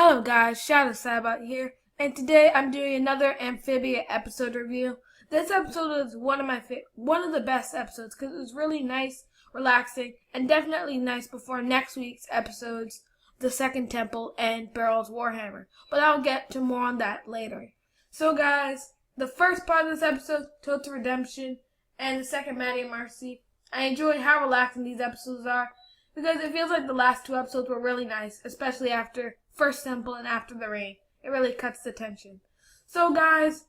Hello guys, Shadow Sabot here, and today I'm doing another Amphibia episode review. This episode is one of the best episodes because it was really nice, relaxing, and definitely nice before next week's episodes, The Second Temple and Beryl's Warhammer. But I'll get to more on that later. So guys, the first part of this episode, TOADS Redemption, and the second, Maddie Marcy. I enjoyed how relaxing these episodes are because it feels like the last two episodes were really nice, especially after First Temple and after the rain. It really cuts the tension. So guys,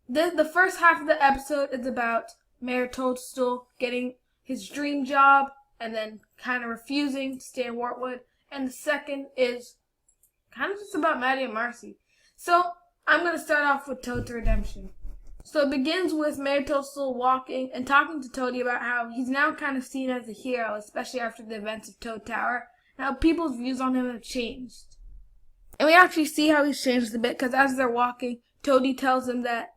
the first half of the episode is about Mayor Toadstool getting his dream job and then kind of refusing to stay in Wartwood. And the second is kind of just about Maddie and Marcy. So I'm going to start off with TOADS Redemption. So it begins with Mayor Toadstool walking and talking to Toadie about how he's now kind of seen as a hero, especially after the events of Toad Tower. How people's views on him have changed. And we actually see how he's changed a bit because as they're walking, Toadie tells him that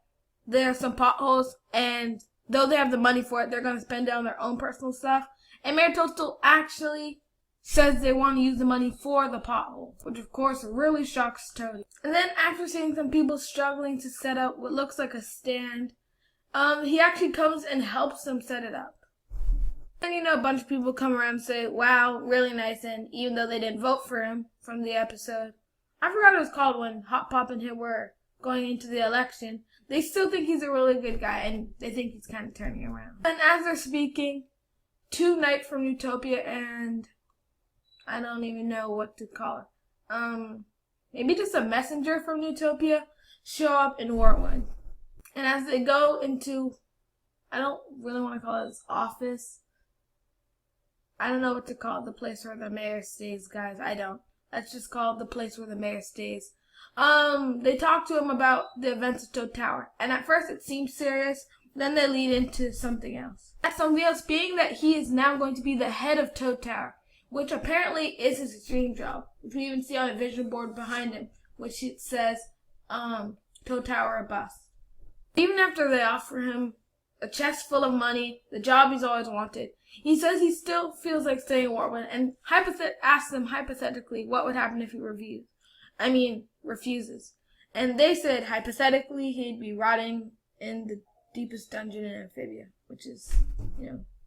there are some potholes and though they have the money for it, they're going to spend it on their own personal stuff. And Mayor Toadstool actually says they want to use the money for the pothole, which of course really shocks Toadie. And then after seeing some people struggling to set up what looks like a stand, he actually comes and helps them set it up. And a bunch of people come around and say, wow, really nice, and even though they didn't vote for him from the episode, I forgot what it was called when Hot Pop and him were going into the election, they still think he's a really good guy, and they think he's kind of turning around. And as they're speaking, two knights from Utopia and I don't even know what to call her, maybe just a messenger from Utopia, show up in Wartwood. And as they go into, I don't really want to call it his office, I don't know what to call it, the place where the mayor stays, guys. I don't. Let's just call it the place where the mayor stays. They talk to him about the events of Toad Tower. And at first it seems serious, then they lead into something else. That something else being that he is now going to be the head of Toad Tower, which apparently is his dream job. Which we even see on a vision board behind him, which it says, Toad Tower or bust. Even after they offer him a chest full of money, the job he's always wanted, he says he still feels like staying in Wartwood and asks them hypothetically what would happen if he refuses. And they said hypothetically he'd be rotting in the deepest dungeon in Amphibia, which is,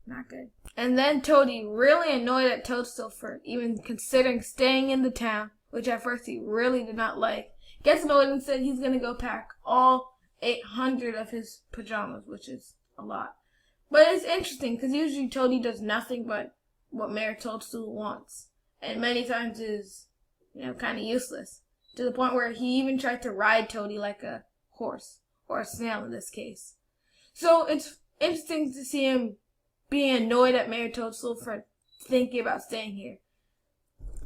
not good. And then Toadie, really annoyed at Toadstool for even considering staying in the town, which at first he really did not like, gets annoyed and said he's going to go pack all 800 of his pajamas, which is a lot. But it's interesting because usually Toadie does nothing but what Mayor Toadstool wants. And many times is, kind of useless. To the point where he even tried to ride Toadie like a horse. Or a snail in this case. So it's interesting to see him being annoyed at Mayor Toadstool for thinking about staying here.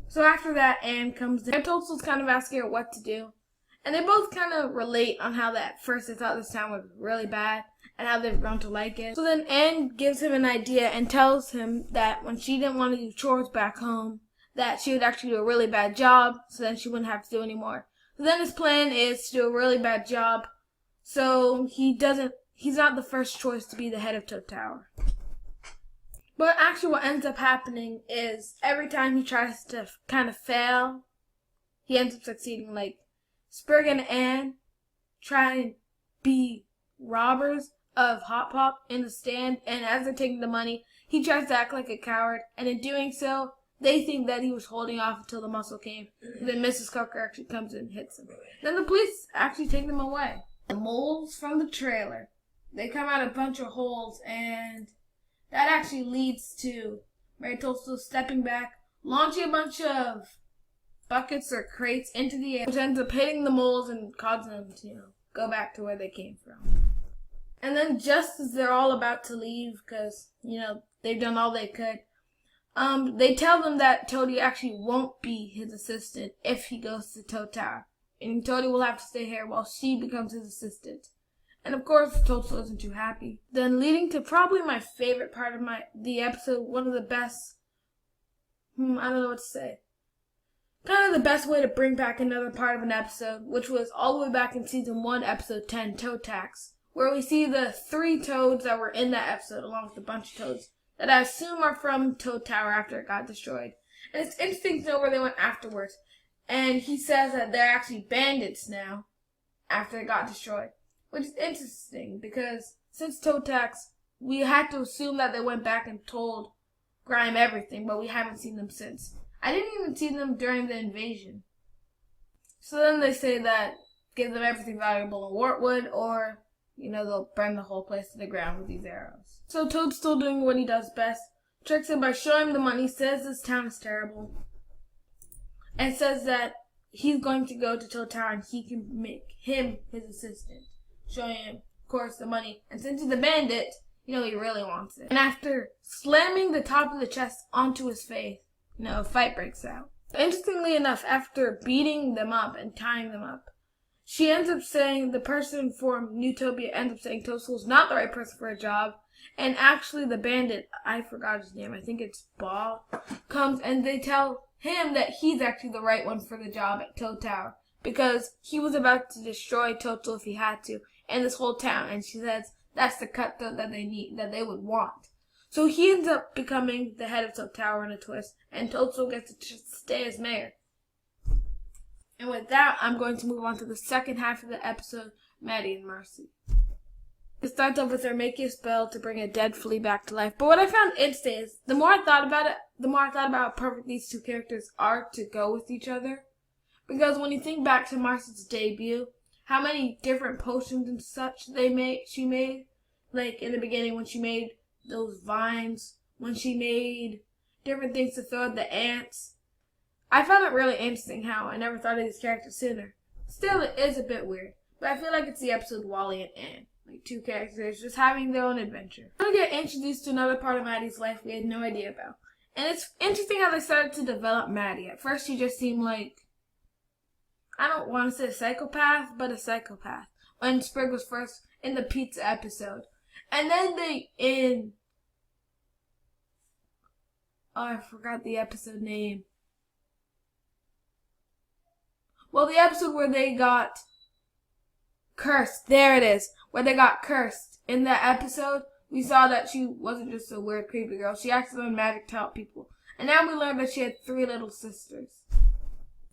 So after that, Anne comes in. Mayor Toadstool's kind of asking her what to do. And they both kind of relate on how at first they thought this town was really bad and how they've grown to like it. So then Anne gives him an idea and tells him that when she didn't want to do chores back home, that she would actually do a really bad job so then she wouldn't have to do any more. So then his plan is to do a really bad job so he's not the first choice to be the head of Toad Tower. But actually what ends up happening is every time he tries to kind of fail, he ends up succeeding. Like Sprig and Anne try and be robbers of Hot Pop in the stand, and as they're taking the money, he tries to act like a coward, and in doing so, they think that he was holding off until the muscle came. And then Mrs. Coker actually comes in and hits him. Then the police actually take them away. The moles from the trailer, they come out a bunch of holes, and that actually leads to Mayor Toadstool stepping back, launching a bunch of buckets or crates into the air, which ends up hitting the moles and causing them to, go back to where they came from. And then just as they're all about to leave, because, they've done all they could, they tell them that Toadie actually won't be his assistant if he goes to Toad Tower. And Toadie will have to stay here while she becomes his assistant. And of course, Toadstool isn't too happy. Then leading to probably my favorite part of the episode, one of the best, I don't know what to say. Kind of the best way to bring back another part of an episode, which was all the way back in Season 1, Episode 10, Toad Tax, where we see the 3 toads that were in that episode, along with a bunch of toads, that I assume are from Toad Tower after it got destroyed. And it's interesting to know where they went afterwards. And he says that they're actually bandits now after they got destroyed. Which is interesting because since Toe Tax, we had to assume that they went back and told Grime everything, but we haven't seen them since. I didn't even see them during the invasion. So then they say that give them everything valuable in Wartwood, or, they'll burn the whole place to the ground with these arrows. So Toad's still doing what he does best. Tricks him by showing him the money, says this town is terrible, and says that he's going to go to Toad Tower and he can make him his assistant. Showing him, of course, the money. And since he's a bandit, he really wants it. And after slamming the top of the chest onto his face, a fight breaks out. Interestingly enough, after beating them up and tying them up, she ends up saying, the person for Newtopia ends up saying Toadstool's not the right person for a job. And actually the bandit, I forgot his name, I think it's Ball, comes and they tell him that he's actually the right one for the job at Toad Tower. Because he was about to destroy Toadstool if he had to, and this whole town. And she says that's the cutthroat that they need, that they would want. So he ends up becoming the head of Toad Tower in a twist, and Toadstool gets to stay as mayor. And with that, I'm going to move on to the second half of the episode, Maddie and Marcy. It starts off with her making a spell to bring a dead flea back to life. But what I found interesting is, the more I thought about it, the more I thought about how perfect these two characters are to go with each other. Because when you think back to Marcy's debut, how many different potions and such she made. Like in the beginning when she made those vines, when she made different things to throw at the ants. I found it really interesting how I never thought of these characters sooner. Still, it is a bit weird. But I feel like it's the episode Wally and Ann. Like two characters just having their own adventure. We're going to get introduced to another part of Maddie's life we had no idea about. And it's interesting how they started to develop Maddie. At first she just seemed like, I don't want to say a psychopath, but a psychopath. When Sprig was first in the pizza episode. And then I forgot the episode name. Well, the episode where they got cursed. There it is. Where they got cursed. In that episode, we saw that she wasn't just a weird, creepy girl. She actually learned magic to help people. And now we learned that she had 3 little sisters.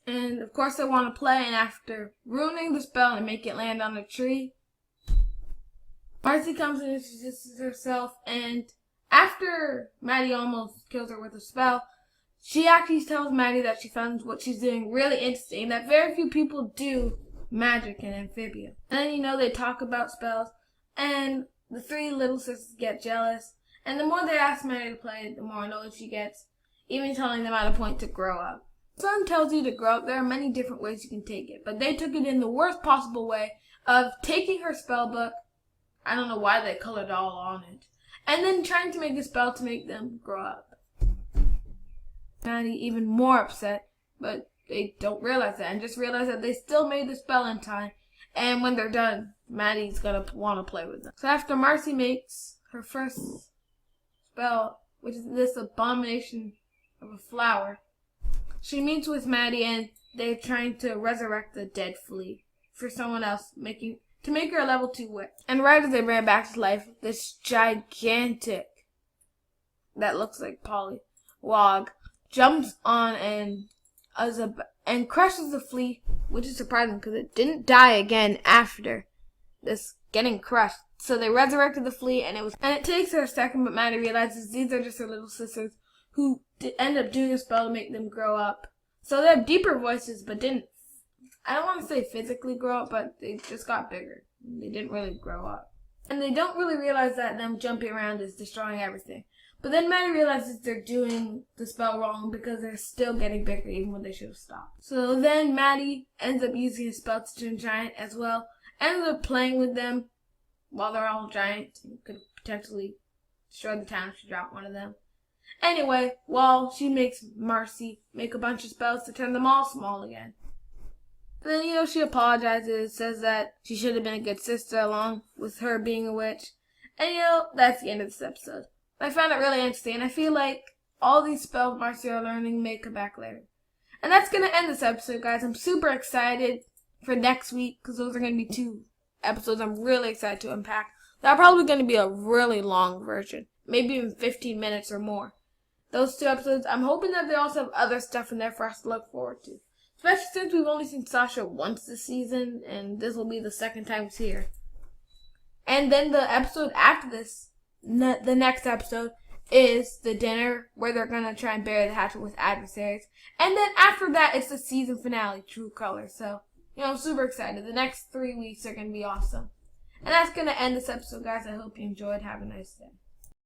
And, of course, they want to play, and after ruining the spell and make it land on a tree, Marcy comes and introduces herself, and after Maddie almost kills her with a spell, she actually tells Maddie that she found what she's doing really interesting, that very few people do magic in Amphibia. And then, they talk about spells, and the 3 little sisters get jealous, and the more they ask Maddie to play, the more annoyed she gets, even telling them at a point to grow up. Sun tells you to grow up. There are many different ways you can take it, but they took it in the worst possible way of taking her spell book, I don't know why they colored all on it, and then trying to make a spell to make them grow up. Maddie even more upset, but they don't realize that, and just realize that they still made the spell in time, and when they're done, Maddie's gonna want to play with them. So after Marcy makes her first spell, which is this abomination of a flower, she meets with Maddie, and they're trying to resurrect the dead flea for someone else, to make her a level 2 witch. And right as they bring her back to life, this gigantic, that looks like Pollywog, jumps on and crushes the flea, which is surprising because it didn't die again after this getting crushed. So they resurrected the flea, and it takes her a second, but Maddie realizes these are just her little sisters who end up doing a spell to make them grow up. So they have deeper voices, but I don't want to say physically grow up, but they just got bigger. They didn't really grow up. And they don't really realize that them jumping around is destroying everything. But then Maddie realizes they're doing the spell wrong because they're still getting bigger even when they should have stopped. So then Maddie ends up using a spell to turn giant as well. Ends up playing with them while they're all giant. Could potentially destroy the town if she dropped one of them. Anyway, while she makes Marcy make a bunch of spells to turn them all small again. Then, she apologizes, says that she should have been a good sister along with her being a witch. And, that's the end of this episode. I found it really interesting, and I feel like all these spells Marcy are learning may come back later. And that's going to end this episode, guys. I'm super excited for next week, because those are going to be 2 episodes I'm really excited to unpack. They're probably going to be a really long version, maybe even 15 minutes or more. Those 2 episodes, I'm hoping that they also have other stuff in there for us to look forward to. Especially since we've only seen Sasha once this season, and this will be the second time we see her. And then the episode after this, the next episode, is the dinner where they're going to try and bury the hatchet with adversaries. And then after that, it's the season finale, True Colors. So, I'm super excited. The next 3 weeks are going to be awesome. And that's going to end this episode, guys. I hope you enjoyed. Have a nice day.